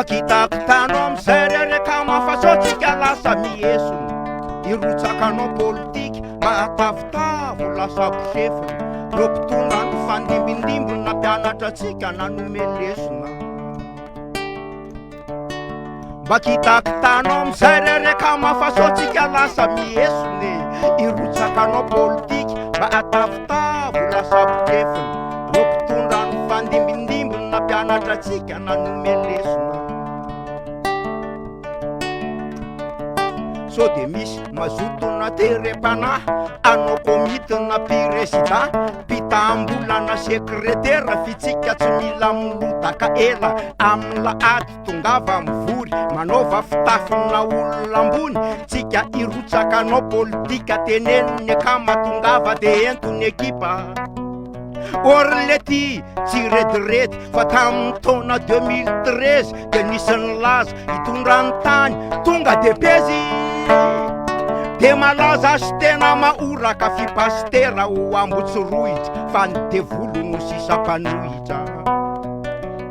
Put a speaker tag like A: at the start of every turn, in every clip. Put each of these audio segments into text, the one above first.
A: Makitako tanao amizay reraka mafasotsika lasa miesony. Irotsakanao politika mahatavitavo lasa bosefony. Reo mpitondra ny fandimbidimbona mpianatra atsika nanomelesona. Makitako tanao amizay reraka mafasotsika lasa miesony. Irotsakanao politika mahatavitavo lasa bosefony. Reo mpitondra ny fandimbidimbona mpianatra atsika nanomelesona. So de misy mazotona terepanahy anao komitina piresida. Pitambolana sekretera fitsika tsy mila milotaka ela. Amin'ny lahady tongava mivory manaova fitafina olona ambony. Tsika irotsakanao politika teneniny akama tongava de entony ekipa. Orlety tsy redirety fa tamin'ny taona 2013 de nisy nilaza hitondra ny tany tonga de pezy. De malaza sy tena maoraka fipastera ho ambotsirohitra fa ny devolo no sisa-panohitra.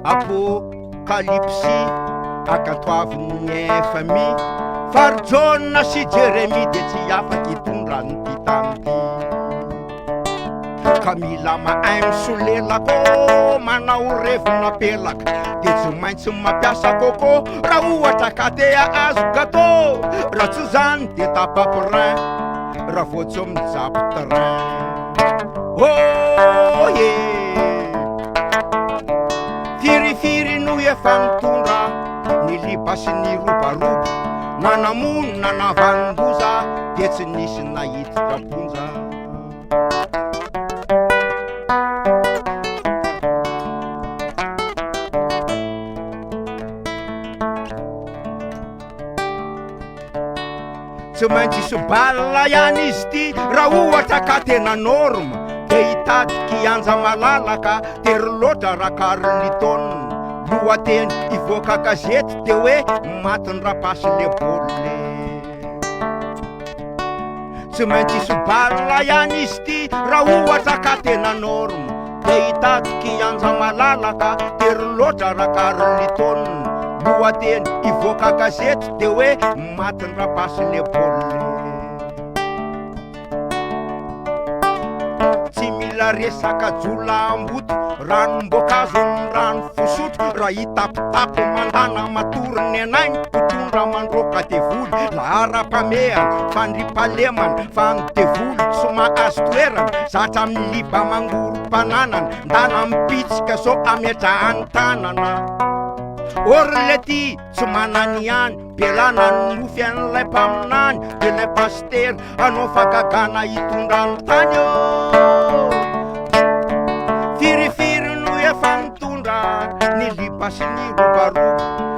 A: Apokalipsy akatoavin'ny FMI Fary John sy Jeremy de tsy afaky hitondra ny titanity. Ka mila mahay misolelako manao revona pelaka de tsy maintsy mampiasa kôkô raha ohatra ka te ahazo gâteau. Raha tsy zany de tapapirin raha vao tsy mijaby terrain. Oh yeah, firifiry no efa nitondra ny liba sy ny robaroba. Nanamono nanavandoza de tsy nisy nahititra ponja. Tsy maintsy sy bala ihany izy ty raha ohatra ka tena norma. De hitadiky anja malalaka tery loatra raha Carlton. Lohateny ivoaka gazety de hoe matiny rapasy le bolle. Tsy maintsy sy bala ihany izy ty raha ohatra ka tena norma. De hitadiky anja malalaka tery loatra raha Carlton. Lohateny ivoaka gazety de hoe matiny rapasy le bolle. Tsy mila resaka jola amboto ranom-boankazo ny rano fosotro. Raha hitapitapo mandana matoriny anainy mpitondra mandroaka devoly. Lahara-pameana fandripalemana fandevoly tsy mahazo toerana. Zatra amin'ny liba mangoro-pananana ndana mipitsika so ametrahany tanana. Orlety tsy manany ihany belana ny nofy an'ilay mpaminany. De lay paster anao fakagana hitondra ny tany eo. Firifiry no efa nitondra ny liba sy ny robaroba.